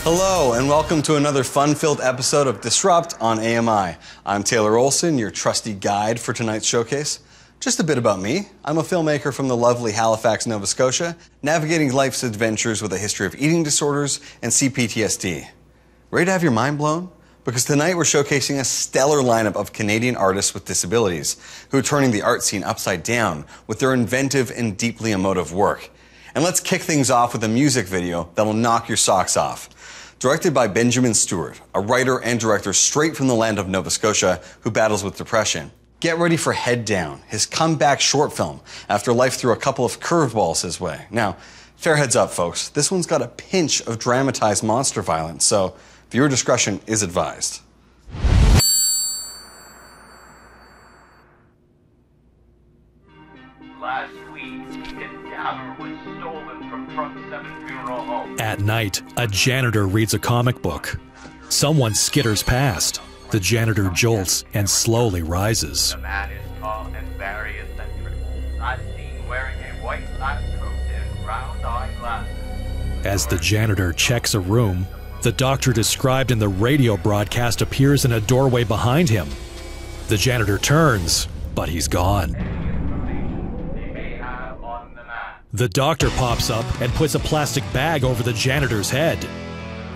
Hello, and welcome to another fun-filled episode of Disrupt on AMI. I'm Taylor Olson, your trusty guide for tonight's showcase. Just a bit about me. I'm a filmmaker from the lovely Halifax, Nova Scotia, navigating life's adventures with a history of eating disorders and CPTSD. Ready to have your mind blown? Because tonight we're showcasing a stellar lineup of Canadian artists with disabilities who are turning the art scene upside down with their inventive and deeply emotive work. And let's kick things off with a music video that'll knock your socks off. Directed by Benjamin Stewart, a writer and director straight from the land of Nova Scotia who battles with depression. Get ready for Head Down, his comeback short film after life threw a couple of curveballs his way. Now, fair heads up, folks, this one's got a pinch of dramatized monster violence, so viewer discretion is advised. Last week, his cadaver was stolen from Front 7 Funeral Home. At night, a janitor reads a comic book. Someone skitters past. The janitor jolts and slowly rises. The man is tall and very eccentric. I've seen wearing a white lab coat and round eyeglasses. As the janitor checks a room, the doctor described in the radio broadcast appears in a doorway behind him. The janitor turns, but he's gone. The doctor pops up and puts a plastic bag over the janitor's head.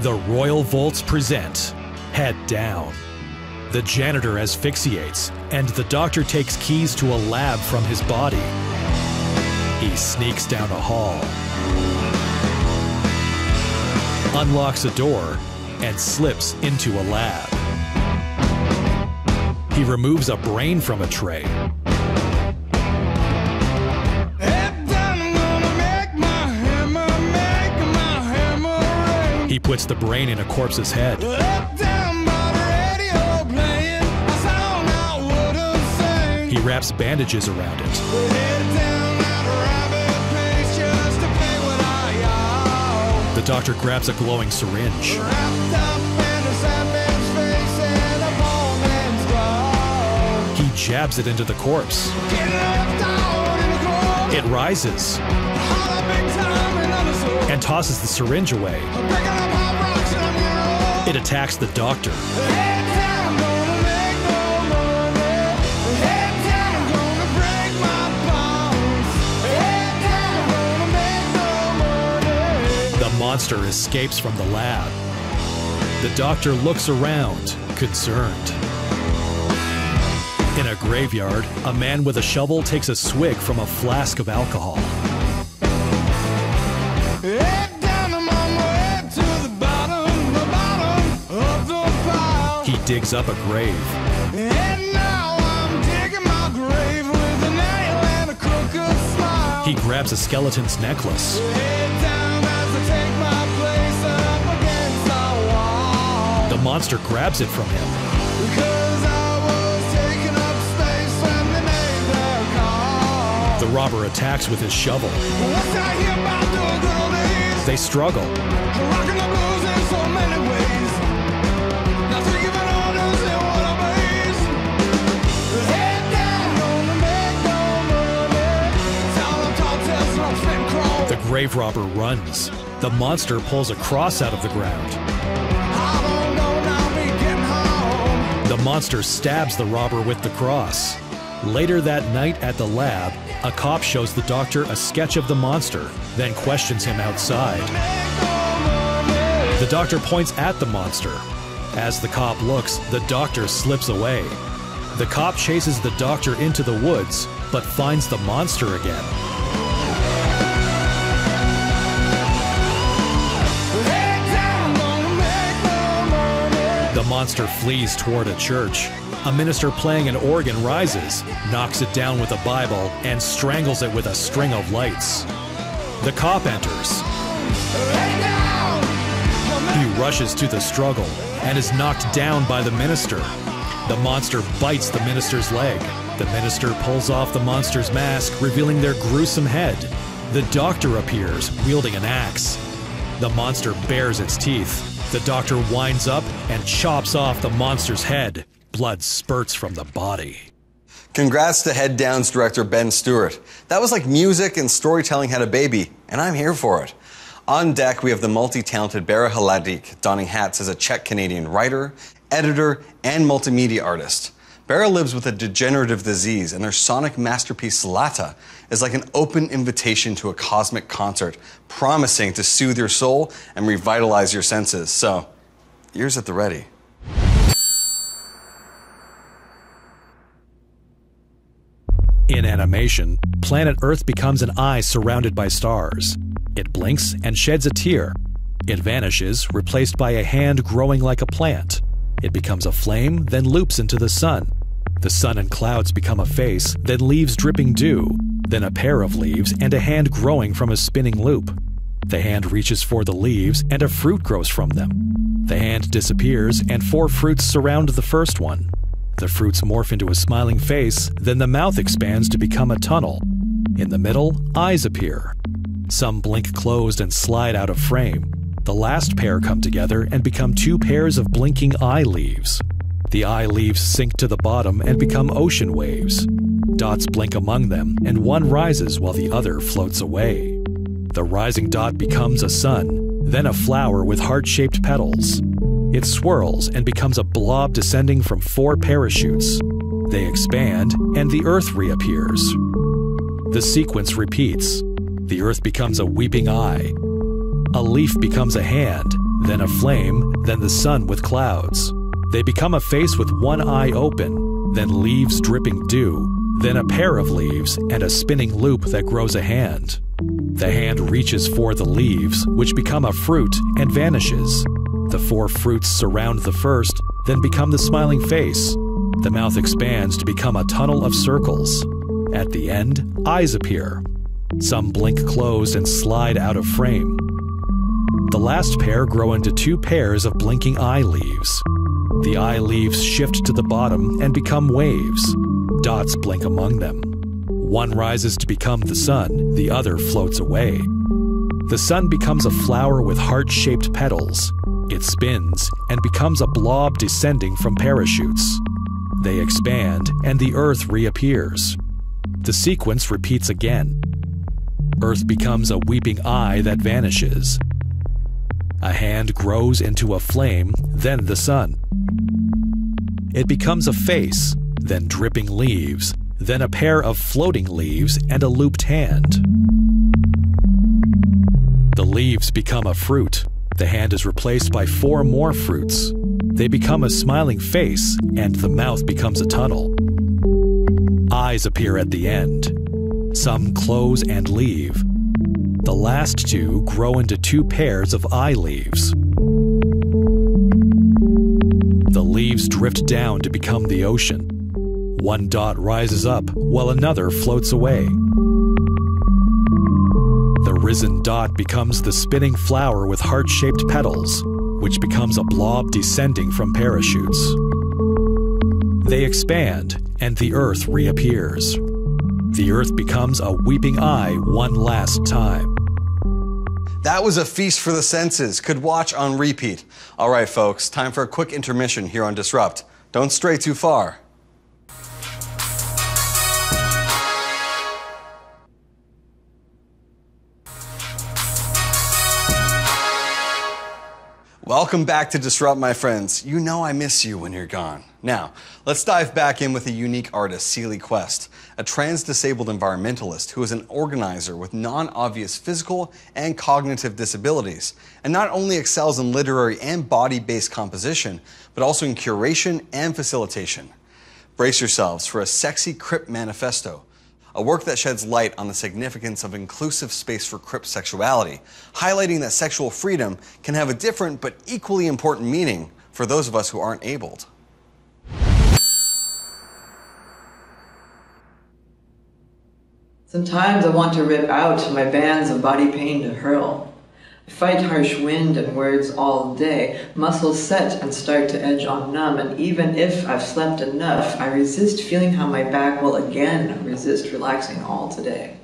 The Royal Volts present Head Down. The janitor asphyxiates, and the doctor takes keys to a lab from his body. He sneaks down a hall, unlocks a door, and slips into a lab. He removes a brain from a tray. He puts the brain in a corpse's head. He wraps bandages around it. The doctor grabs a glowing syringe. He jabs it into the corpse. It rises and tosses the syringe away. It attacks the doctor. The monster escapes from the lab. The doctor looks around, concerned. In a graveyard, a man with a shovel takes a swig from a flask of alcohol. He digs up a grave. He grabs a skeleton's necklace. The monster grabs it from him. The robber attacks with his shovel. They struggle. The grave robber runs. The monster pulls a cross out of the ground. The monster stabs the robber with the cross. Later that night at the lab, a cop shows the doctor a sketch of the monster, then questions him outside. The doctor points at the monster. As the cop looks, the doctor slips away. The cop chases the doctor into the woods, but finds the monster again. The monster flees toward a church. A minister playing an organ rises, knocks it down with a Bible, and strangles it with a string of lights. The cop enters. He rushes to the struggle and is knocked down by the minister. The monster bites the minister's leg. The minister pulls off the monster's mask, revealing their gruesome head. The doctor appears, wielding an axe. The monster bares its teeth. The doctor winds up and chops off the monster's head. Blood spurts from the body. Congrats to Head Down's director Ben Stewart. That was like music and storytelling had a baby, and I'm here for it. On deck, we have the multi-talented Bera Haladik, donning hats as a Czech-Canadian writer, editor, and multimedia artist. Bera lives with a degenerative disease, and their sonic masterpiece Zlata is like an open invitation to a cosmic concert, promising to soothe your soul and revitalize your senses. So, ears at the ready. In animation, planet Earth becomes an eye surrounded by stars. It blinks and sheds a tear. It vanishes, replaced by a hand growing like a plant. It becomes a flame, then loops into the sun. The sun and clouds become a face, then leaves dripping dew, then a pair of leaves and a hand growing from a spinning loop. The hand reaches for the leaves and a fruit grows from them. The hand disappears and 4 fruits surround the first one. The fruits morph into a smiling face, then the mouth expands to become a tunnel. In the middle, eyes appear. Some blink closed and slide out of frame. The last pair come together and become 2 pairs of blinking eye leaves. The eye leaves sink to the bottom and become ocean waves. Dots blink among them, and one rises while the other floats away. The rising dot becomes a sun, then a flower with heart-shaped petals. It swirls and becomes a blob descending from 4 parachutes. They expand, and the Earth reappears. The sequence repeats. The Earth becomes a weeping eye. A leaf becomes a hand, then a flame, then the sun with clouds. They become a face with one eye open, then leaves dripping dew, then a pair of leaves and a spinning loop that grows a hand. The hand reaches for the leaves, which become a fruit and vanishes. The 4 fruits surround the first, then become the smiling face. The mouth expands to become a tunnel of circles. At the end, eyes appear. Some blink closed and slide out of frame. The last pair grow into 2 pairs of blinking eye leaves. The eye leaves shift to the bottom and become waves. Dots blink among them. One rises to become the sun, the other floats away. The sun becomes a flower with heart-shaped petals. It spins and becomes a blob descending from parachutes. They expand and the Earth reappears. The sequence repeats again. Earth becomes a weeping eye that vanishes. A hand grows into a flame, then the sun. It becomes a face, then dripping leaves, then a pair of floating leaves and a looped hand. The leaves become a fruit. The hand is replaced by 4 more fruits. They become a smiling face, and the mouth becomes a tunnel. Eyes appear at the end. Some close and leave. The last 2 grow into 2 pairs of eye leaves. The leaves drift down to become the ocean. One dot rises up, while another floats away. The risen dot becomes the spinning flower with heart-shaped petals, which becomes a blob descending from parachutes. They expand, and the Earth reappears. The Earth becomes a weeping eye one last time. That was a feast for the senses. Could watch on repeat. All right, folks, time for a quick intermission here on Disrupt. Don't stray too far. Welcome back to Disrupt, my friends. You know I miss you when you're gone. Now, let's dive back in with a unique artist, Seeley Quest, a trans-disabled environmentalist who is an organizer with non-obvious physical and cognitive disabilities, and not only excels in literary and body-based composition, but also in curation and facilitation. Brace yourselves for a sexy Crip manifesto, a work that sheds light on the significance of inclusive space for Crip sexuality, highlighting that sexual freedom can have a different but equally important meaning for those of us who aren't abled. Sometimes I want to rip out my bands of body pain to hurl. I fight harsh wind and words all day, muscles set and start to edge on numb, and even if I've slept enough, I resist feeling how my back will again resist relaxing all today.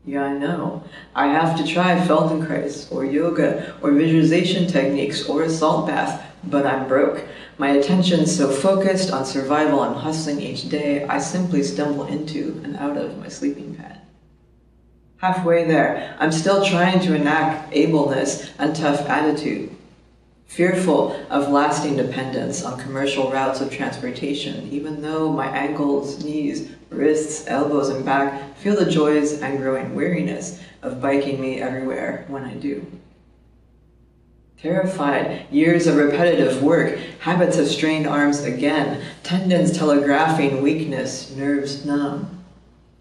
Yeah, I know. I have to try Feldenkrais, or yoga, or visualization techniques, or a salt bath, but I'm broke. My attention's so focused on survival and hustling each day, I simply stumble into and out of my sleeping pad. Halfway there, I'm still trying to enact ableness and tough attitude. Fearful of lasting dependence on commercial routes of transportation, even though my ankles, knees, wrists, elbows, and back feel the joys and growing weariness of biking me everywhere when I do. Terrified, years of repetitive work, habits of strained arms again, tendons telegraphing weakness, nerves numb,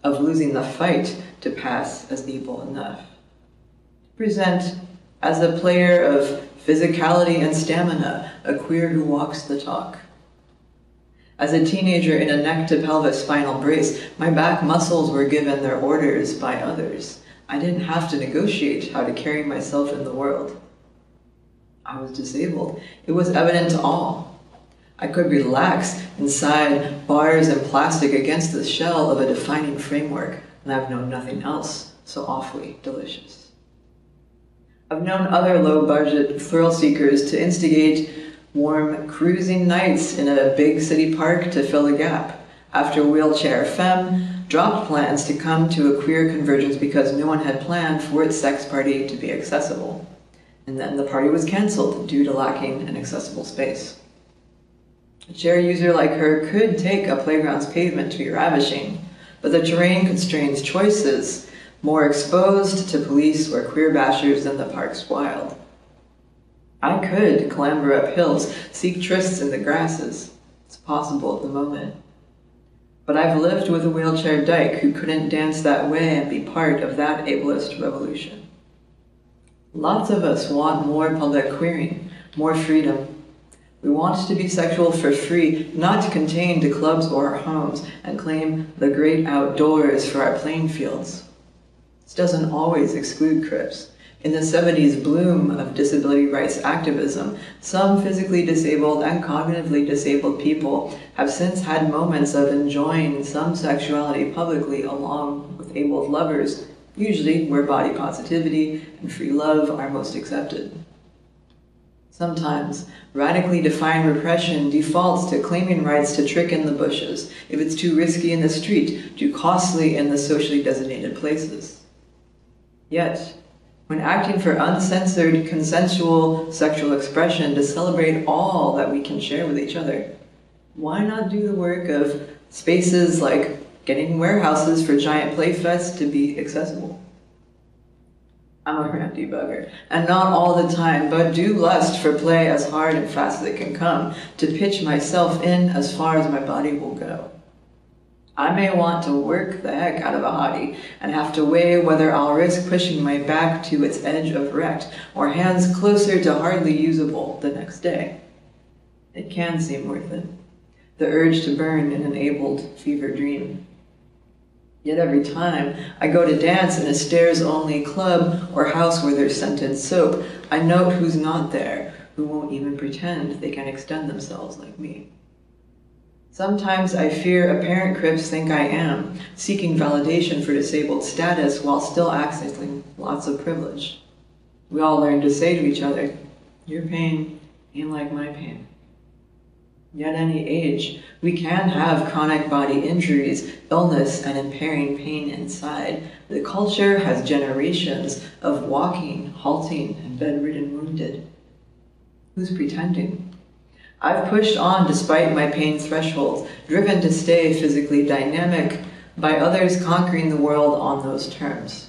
of losing the fight to pass as able enough. Present as a player of physicality and stamina, a queer who walks the talk. As a teenager in a neck-to-pelvis spinal brace, my back muscles were given their orders by others. I didn't have to negotiate how to carry myself in the world. I was disabled. It was evident to all. I could relax inside bars and plastic against the shell of a defining framework, and I've known nothing else so awfully delicious. I've known other low-budget thrill-seekers to instigate warm cruising nights in a big city park to fill a gap, after Wheelchair Femme dropped plans to come to a queer convergence because no one had planned for its sex party to be accessible. And then the party was canceled due to lacking an accessible space. A chair user like her could take a playground's pavement to be ravishing, but the terrain constrains choices, more exposed to police or queer bashers than the park's wild. I could clamber up hills, seek trysts in the grasses. It's possible at the moment. But I've lived with a wheelchair dyke who couldn't dance that way and be part of that ableist revolution. Lots of us want more public queering, more freedom. We want to be sexual for free, not contained to clubs or our homes, and claim the great outdoors for our playing fields. This doesn't always exclude Crips. In the 70s bloom of disability rights activism, some physically disabled and cognitively disabled people have since had moments of enjoying some sexuality publicly along with abled lovers, usually where body positivity and free love are most accepted. Sometimes, radically defined repression defaults to claiming rights to trick in the bushes if it's too risky in the street, too costly in the socially designated places. Yet, when acting for uncensored, consensual sexual expression to celebrate all that we can share with each other, why not do the work of spaces like getting warehouses for giant playfests to be accessible? I'm a randy bugger, and not all the time, but do lust for play as hard and fast as it can come, to pitch myself in as far as my body will go. I may want to work the heck out of a hottie and have to weigh whether I'll risk pushing my back to its edge of wrecked or hands closer to hardly usable the next day. It can seem worth it. The urge to burn an enabled fever dream. Yet every time I go to dance in a stairs-only club or house where there's scented soap, I note who's not there, who won't even pretend they can extend themselves like me. Sometimes I fear apparent Crips think I am, seeking validation for disabled status while still accessing lots of privilege. We all learn to say to each other, your pain ain't like my pain. Yet at any age, we can have chronic body injuries, illness, and impairing pain inside. The culture has generations of walking, halting, and bedridden wounded. Who's pretending? I've pushed on despite my pain thresholds, driven to stay physically dynamic by others conquering the world on those terms.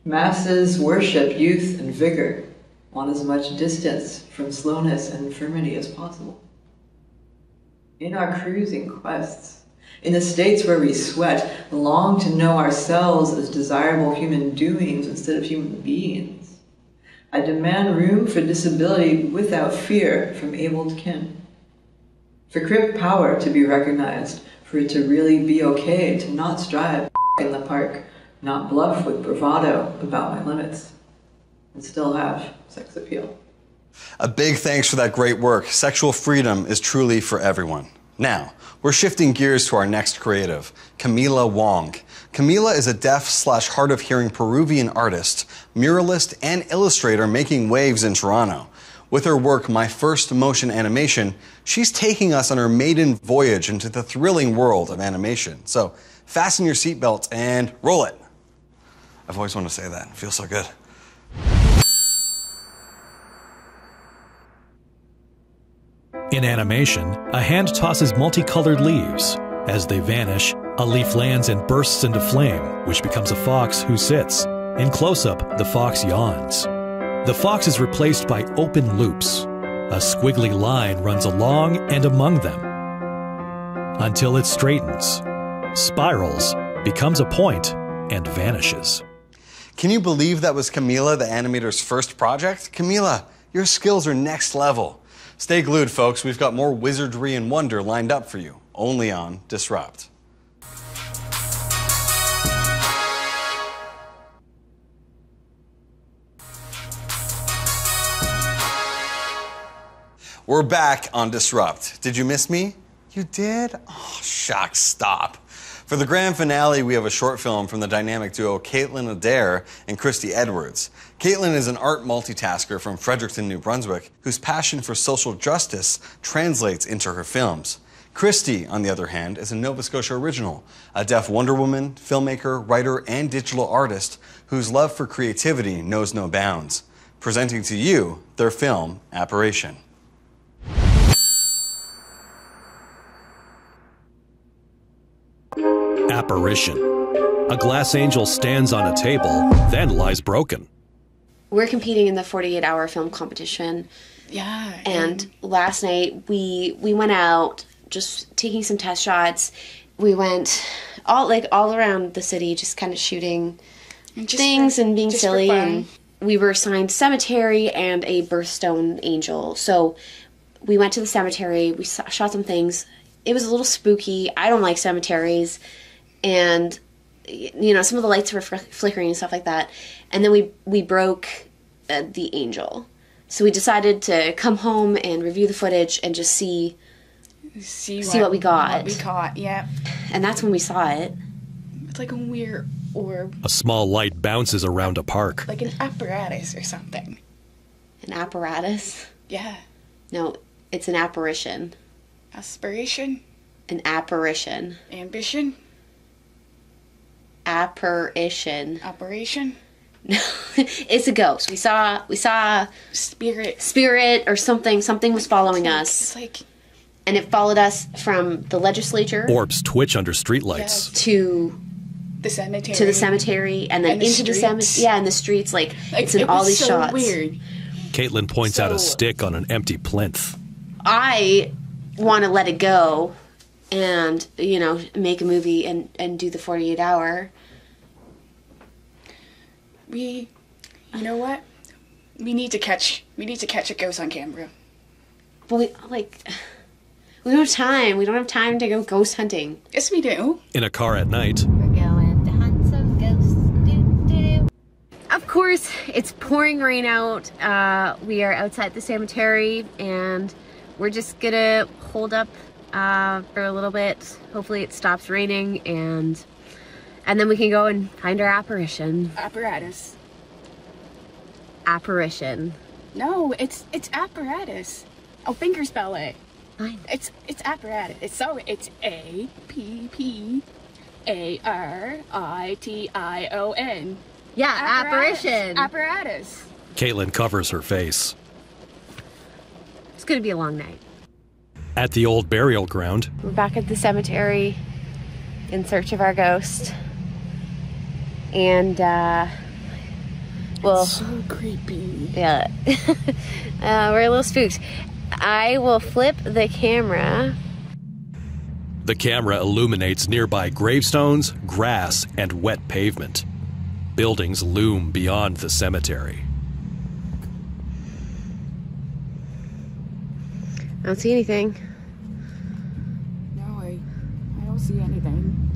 Masses worship youth and vigor, want as much distance from slowness and infirmity as possible. In our cruising quests, in the states where we sweat, long to know ourselves as desirable human doings instead of human beings, I demand room for disability without fear from abled kin. For Crip power to be recognized, for it to really be okay to not strive in the park, not bluff with bravado about my limits, and still have sex appeal. A big thanks for that great work. Sexual freedom is truly for everyone. Now, we're shifting gears to our next creative, Camila Wong. Camila is a deaf/hard of hearing Peruvian artist, muralist, and illustrator making waves in Toronto. With her work, My First Motion Animation, she's taking us on her maiden voyage into the thrilling world of animation. So fasten your seatbelts and roll it. I've always wanted to say that. It feels so good. In animation, a hand tosses multicolored leaves. As they vanish, a leaf lands and bursts into flame, which becomes a fox who sits. In close-up, the fox yawns. The fox is replaced by open loops. A squiggly line runs along and among them until it straightens, spirals, becomes a point, and vanishes. Can you believe that was Camila, the animator's first project? Camila, your skills are next level. Stay glued, folks. We've got more wizardry and wonder lined up for you, only on Disrupt. We're back on Disrupt. Did you miss me? You did? Oh, shucks, stop. For the grand finale, we have a short film from the dynamic duo Caitlin Adair and Christy Edwards. Caitlin is an art multitasker from Fredericton, New Brunswick, whose passion for social justice translates into her films. Christy, on the other hand, is a Nova Scotia original, a deaf Wonder Woman, filmmaker, writer, and digital artist whose love for creativity knows no bounds. Presenting to you their film, Apparition. Apparition. A glass angel stands on a table, then lies broken. We're competing in the 48-hour film competition. Yeah. And last night we went out just taking some test shots. We went all around the city just kind of shooting things and being silly. And we were assigned cemetery and a birthstone angel. So we went to the cemetery, we shot some things. It was a little spooky. I don't like cemeteries. And, you know, some of the lights were flickering and stuff like that. And then we broke the angel. So we decided to come home and review the footage and just see what we got. What we caught, yeah. And that's when we saw it. It's like a weird orb. A small light bounces around a park. Like an apparatus or something. An apparatus? Yeah. No, it's an apparition. Aspiration? An apparition. Ambition? Apparition. Operation? No, it's a ghost. We saw spirit or something. Something was following us. It's like, and it followed us from the legislature. Orbs twitch under streetlights. Yes. To the cemetery. To the cemetery, and then into the cemetery. Yeah, in the streets. Like it's in all these so shots. Weird. Caitlin points out a stick on an empty plinth. I want to let it go and, you know, make a movie and do the 48-hour. You know what? We need to catch a ghost on camera. But we don't have time. We don't have time to go ghost hunting. Yes, we do. In a car at night. We're going to hunt some ghosts. Do. Of course, it's pouring rain out. We are outside the cemetery, and we're just gonna hold up for a little bit. Hopefully it stops raining, and then we can go and find our apparition. Apparatus. Apparition. No, it's apparatus. Oh, fingerspell it. Fine. It's apparatus. It's APPARITION. Yeah, apparition. Apparatus. Caitlin covers her face. It's gonna be a long night. At the old burial ground. We're back at the cemetery in search of our ghost. And, well... It's so creepy. Yeah. We're a little spooked. I will flip the camera. The camera illuminates nearby gravestones, grass, and wet pavement. Buildings loom beyond the cemetery. I don't see anything. No, I don't see anything.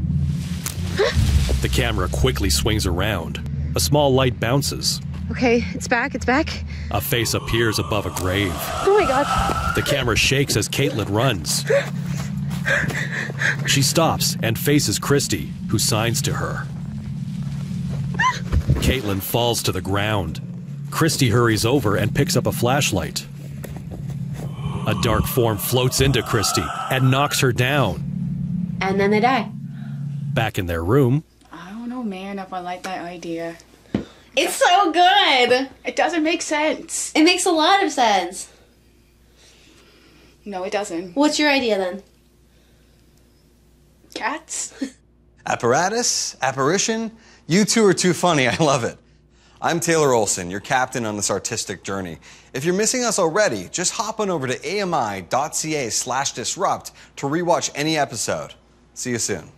The camera quickly swings around. A small light bounces. Okay, it's back, it's back. A face appears above a grave. Oh my god. The camera shakes as Caitlin runs. She stops and faces Christy, who signs to her. Caitlin falls to the ground. Christy hurries over and picks up a flashlight. A dark form floats into Christy and knocks her down. And then they die. Back in their room, I don't know, man, if I like that idea. It's so good. It doesn't make sense. It makes a lot of sense. No, it doesn't. What's your idea then? Cats? Apparatus? Apparition? You two are too funny. I love it. I'm Taylor Olson, your captain on this artistic journey. If you're missing us already, just hop on over to ami.ca/disrupt to rewatch any episode. See you soon.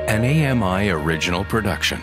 An AMI original production.